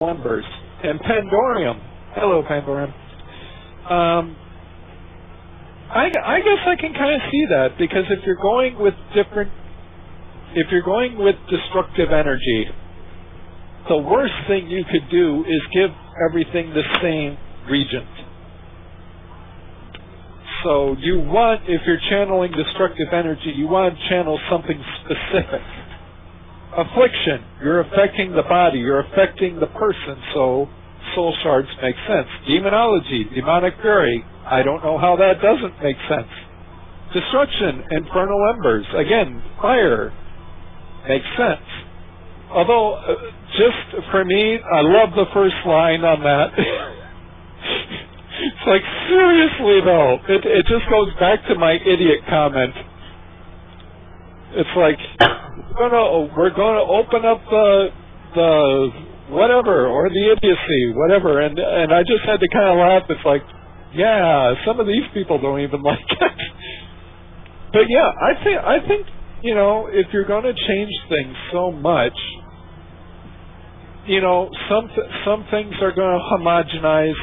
Lumbers and Pandorium. Hello, Pandorium. I guess I can kind of see that, because if you're going with destructive energy, the worst thing you could do is give everything the same regent. So you want, if you're channeling destructive energy, you want to channel something specific. Affliction, you're affecting the body, you're affecting the person, so soul shards make sense. Demonology, demonic fury, I don't know how that doesn't make sense. Destruction, infernal embers, again, fire, makes sense. Although, just for me, I love the first line on that. It's like, seriously though, it just goes back to my idiot comment. It's like, we're going to open up the whatever, or the idiocy, whatever, and I just had to kind of laugh. It's like, yeah, some of these people don't even like it. But yeah, I think if you're going to change things so much, some things are going to homogenize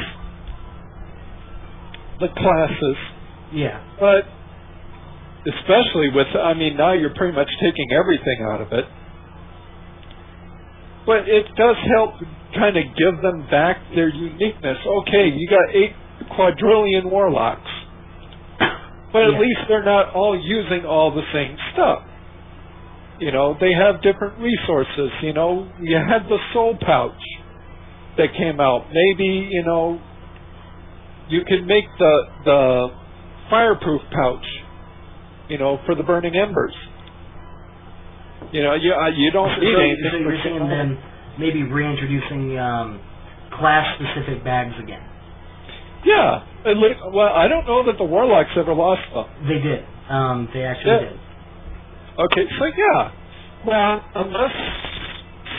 the classes. Yeah. But especially with, now you're pretty much taking everything out of it. But it does help kind of give them back their uniqueness. Okay, you got 8 quadrillion warlocks. But at least they're not all using all the same stuff. They have different resources. You had the soul pouch that came out. Maybe, you can make the fireproof pouch, for the burning embers. You don't need anything. So you're saying then maybe reintroducing class-specific bags again? Yeah. Well, I don't know that the warlocks ever lost them. They did. They actually did. Okay, so yeah. Well, unless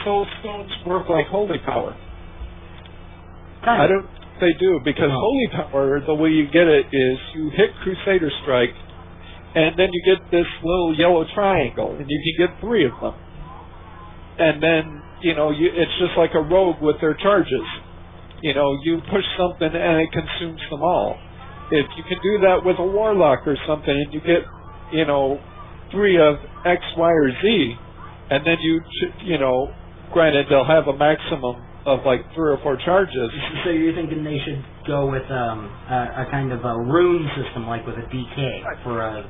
soul stones work like holy power. I don't think they do, because holy power, the way you get it is you hit Crusader Strike, and then you get this little yellow triangle, and you can get 3 of them. And then, it's just like a rogue with their charges. You push something and it consumes them all. If you can do that with a warlock or something, and you get, 3 of X, Y, or Z, and then granted they'll have a maximum of like 3 or 4 charges. So you're thinking they should go with a kind of a rune system, like with a DK for a...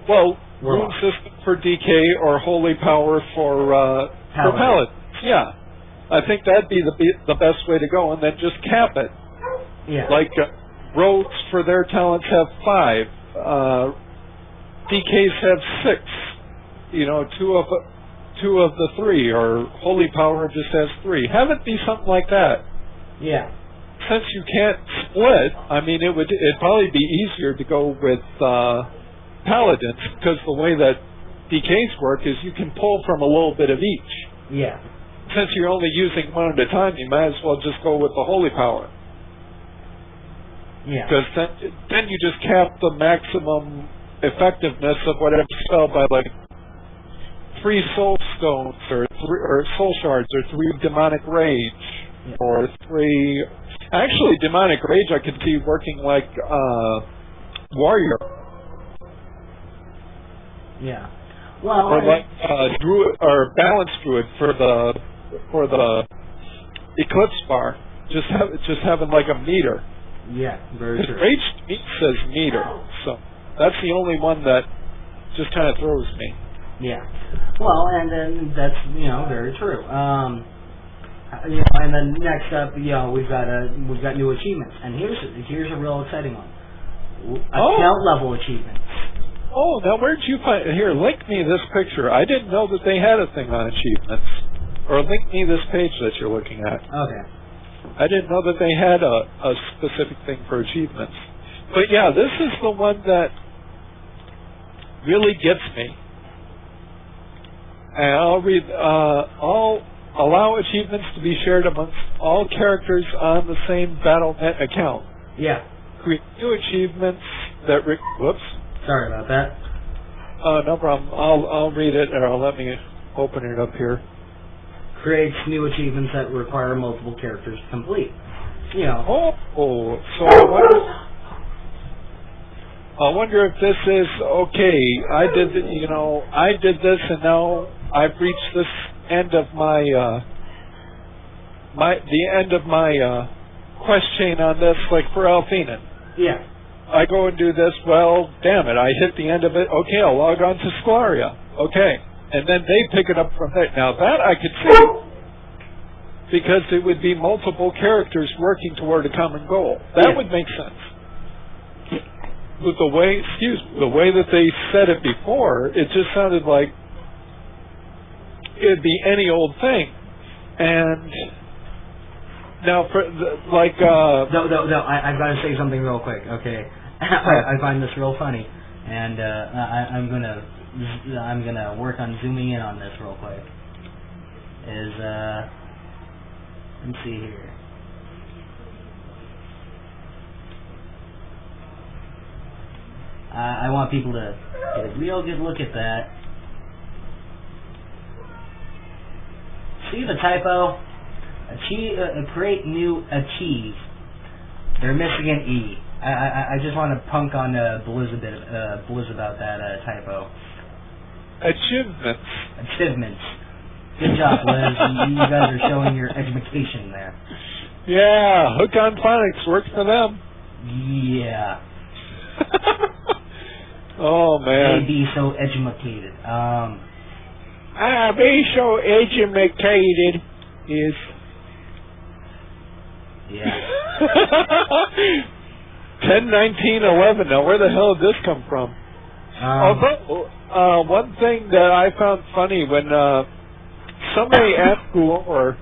Well, rune system for DK or holy power for paladins. Yeah. I think that'd be the best way to go, and then just cap it. Yeah. Like rogues for their talents have 5. DKs have 6. 2 of the 3, or holy power just has 3. Have it be something like that. Yeah. Since you can't split, it'd probably be easier to go with paladins, because the way that DKs work is you can pull from a little bit of each. Yeah. Since you're only using 1 at a time, you might as well just go with the holy power. Yeah. Because then you just cap the maximum effectiveness of whatever spell by like 3 soul stones, or soul shards, or 3 demonic rage, or 3. Actually, demonic rage I could see working like warrior. Yeah. Well, or like druid or balance druid for the eclipse bar. Just having like a meter. Yeah, very true. Rage says meter, so that's the only one that just kind of throws me. Yeah. Well, and then that's very true. And then next up, we've got new achievements, and here's a real exciting one. Account level achievements. Oh, now where'd you find here? Link me this picture. I didn't know that they had a thing on achievements. Or link me this page that you're looking at. Okay. I didn't know that they had a specific thing for achievements. But yeah, this is the one that really gets me. And I'll read, allow achievements to be shared amongst all characters on the same Battle.net account. Yeah. Create new achievements that... Whoops. Sorry about that. No problem. I'll read it, or let me open it up here. creates new achievements that require multiple characters to complete. So so I wonder if this is okay. I did this, and now I've reached this end of my quest chain on this, like for Alfina. Yeah. I go and do this. Well, damn it! I hit the end of it. Okay, I'll log on to Sclaria. Okay, and then they pick it up from there. Now that I could see, because it would be multiple characters working toward a common goal. That would make sense. But the way that they said it before, it just sounded like it'd be any old thing. And now, for No, I've got to say something real quick. Okay, I find this real funny, and I'm gonna work on zooming in on this real quick. Let's see here. I want people to get a real good look at that. See the typo? Create new achieve. They're missing an E. I just want to punk on Blizz about that typo. Achievements. Good job, Liz. You guys are showing your education there. Yeah, Hook on Phonics works for them. Yeah. Oh, man. They be so educated. Be so educated is... Yeah. 10/19/11. Now, where the hell did this come from? Although, one thing that I found funny when somebody asked Lore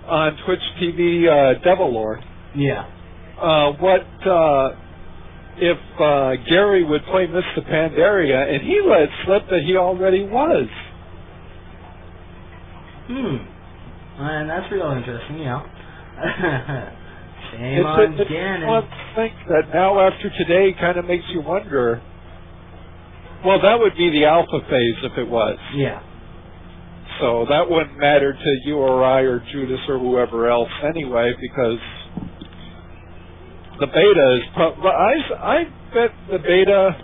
on Twitch TV, Devil Lore, what if Gary would play Mr. Pandaria, and he let slip that he already was. And that's real interesting, Shame on Ganon. One thing that now after today kind of makes you wonder. Well, that would be the alpha phase if it was. Yeah. So that wouldn't matter to you or I or Judas or whoever else anyway, because the beta is... I bet the beta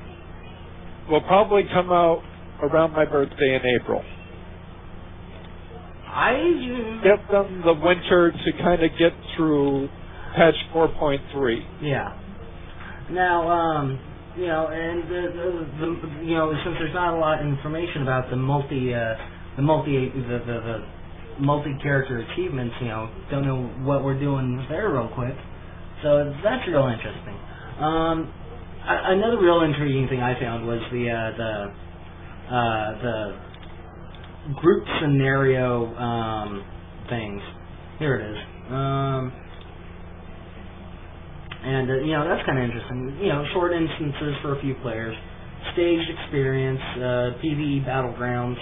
will probably come out around my birthday in April. Give them the winter to kind of get through patch 4.3. Yeah. Now, and since there's not a lot of information about the multi-character achievements, don't know what we're doing there real quick. So that's real interesting. Another real intriguing thing I found was the group scenario things. Here it is. That's kind of interesting. Short instances for a few players, staged experience, PvE battlegrounds,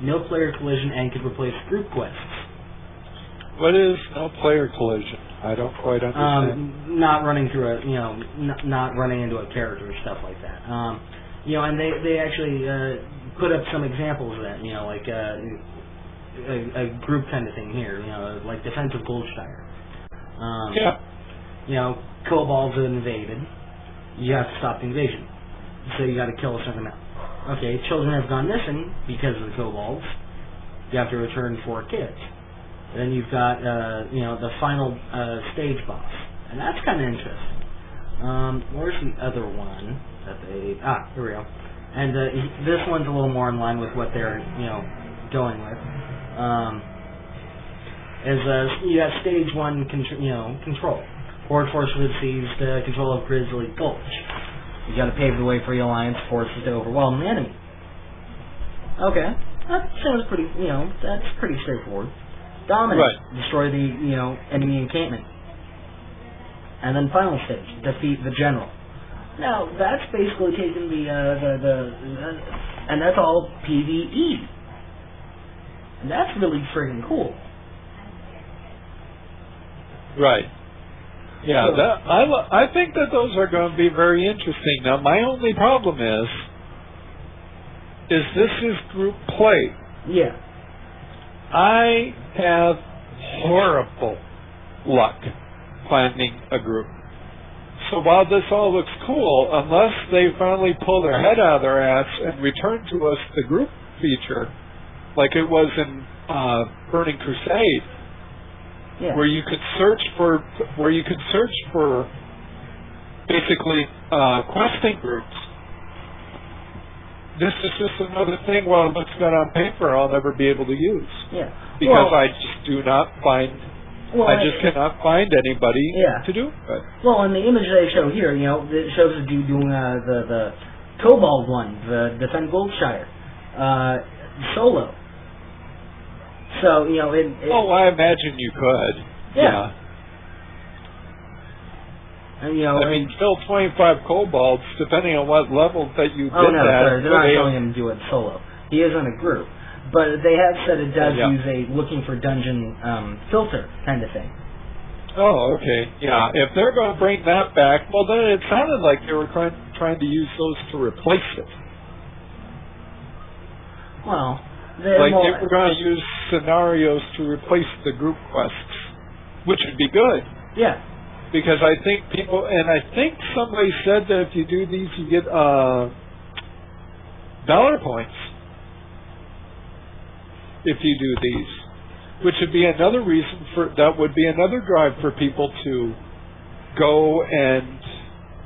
no player collision, and could replace group quests. What is no player collision? I don't quite understand. Not running through not running into a character or stuff like that. And they actually put up some examples of that. Like a group kind of thing here. Like defensive Goldsteiner. Kobolds are invaded. You have to stop the invasion. So you got to kill a certain amount. Okay, children have gone missing because of the kobolds. You have to return 4 kids. Then you've got, the final stage boss. And that's kind of interesting. Where's the other one that they... here we go. And this one's a little more in line with what they're, going with. You have stage 1, control. Horde force seized control of Grizzly Gulch. You got to pave the way for the Alliance forces to overwhelm the enemy. Okay. That sounds pretty, that's pretty straightforward. Dominate. Right. Destroy the, enemy encampment. And then final stage, defeat the general. Now, that's basically taking and that's all PvE. And that's really friggin' cool. Right. Yeah, so, I think that those are going to be very interesting. Now, my only problem is is this is group play. Yeah. I have horrible luck finding a group. So while this all looks cool, unless they finally pull their head out of their ass and return to us the group feature, like it was in Burning Crusade, Yeah. where you could search for basically questing groups. This is just another thing. While it looks good on paper, I'll never be able to use. Yeah. Because I just do not find. Well, I just cannot find anybody Yeah. to do it. Well, in the image they show here, it shows you doing the Cobalt one, the Defend Goldshire, solo. So, Oh, I imagine you could. Yeah. And, I mean, fill 25 kobolds, depending on what level that you oh, did no, that. sorry, they're not showing him do it solo. He is in a group. But they have said it does Yeah. use a looking for dungeon filter kind of thing. Oh, okay. Yeah, if they're going to bring that back, well, then it sounded like they were trying to use those to replace it. Well, They were going to use scenarios to replace the group quests, which would be good. Yeah. Because I think somebody said that if you do these, you get dollar points. If you do these, which would be another reason that would be another drive for people to go and.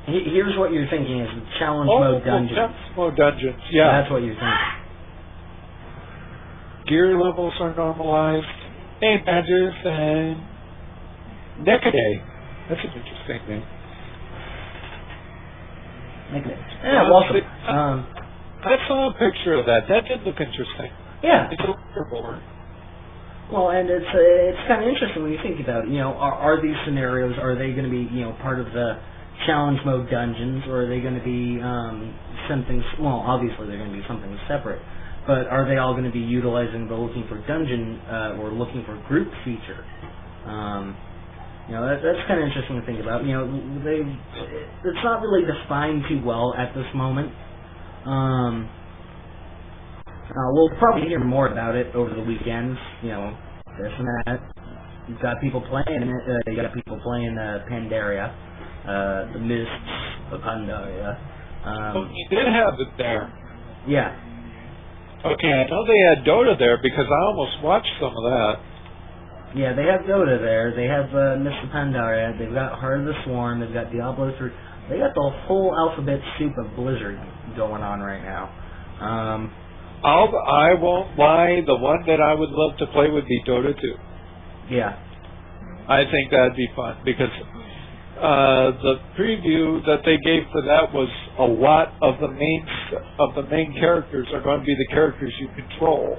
Here's what you're thinking: is the challenge mode dungeons. Challenge mode dungeons, yeah. That's what you're thinking. Gear levels are normalized, and badges and Neckaday. That's an interesting name. Neckaday. Yeah, welcome. I saw a picture of that. That did look interesting. Yeah. It's a leaderboard. Well, and it's kind of interesting when you think about it. Are these scenarios, are they going to be part of the challenge mode dungeons, or are they going to be something? Well, obviously they're going to be something separate. But are they all going to be utilizing the looking for dungeon or looking for group feature? That's kind of interesting to think about. It's not really defined too well at this moment. We'll probably hear more about it over the weekends. This and that. You've got people playing it. You got people playing Pandaria, the Mists of Pandaria. You did have it there. Yeah. Okay, I know they had Dota there because I almost watched some of that. Yeah, they have Dota there. They have Mists of Pandaria. They've got Heart of the Swarm. They've got Diablo 3. They got the whole alphabet soup of Blizzard going on right now. I won't lie, the one that I would love to play would be Dota 2. Yeah. I think that'd be fun because the preview that they gave for that was a lot of the main characters are going to be the characters you control,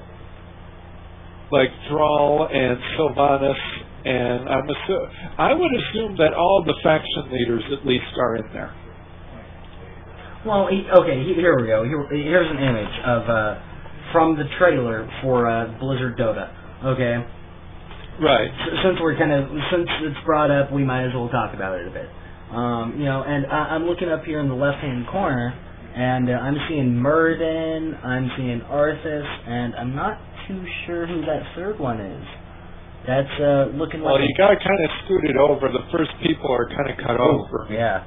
like Thrall and Sylvanas, and I would assume that all the faction leaders at least are in there. Well, here we go. Here's an image of from the trailer for Blizzard Dota. Okay. Right. Since it's brought up, we might as well talk about it a bit. And I'm looking up here in the left-hand corner, and I'm seeing Muradin, I'm seeing Arthas, and I'm not too sure who that third one is. That's looking like. Well, you got to kind of scoot it over. The first people are kind of cut over. Yeah.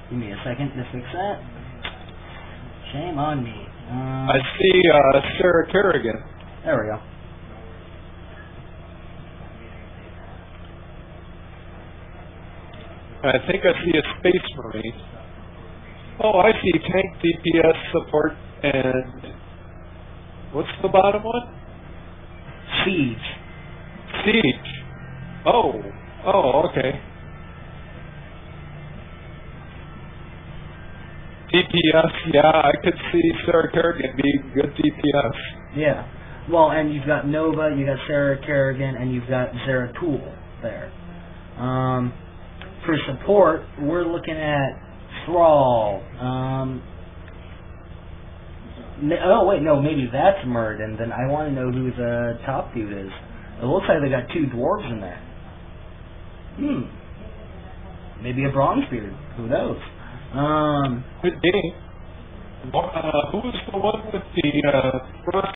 Give me a second to fix that. Shame on me. I see Sarah Kerrigan. There we go. I think I see a Space Marine. Oh, I see tank, DPS, support, and what's the bottom one? Siege. Siege. Oh, okay. DPS, yeah, I could see Sarah Kerrigan being good DPS. Yeah. Well, and you've got Nova, you got Sarah Kerrigan, and you've got Zeratul there. For support, we're looking at Thrall. Maybe that's Muradin. Then I want to know who the top dude is. It looks like they got two dwarves in there. Maybe a Bronzebeard. Who knows? Could be. who was the one with the first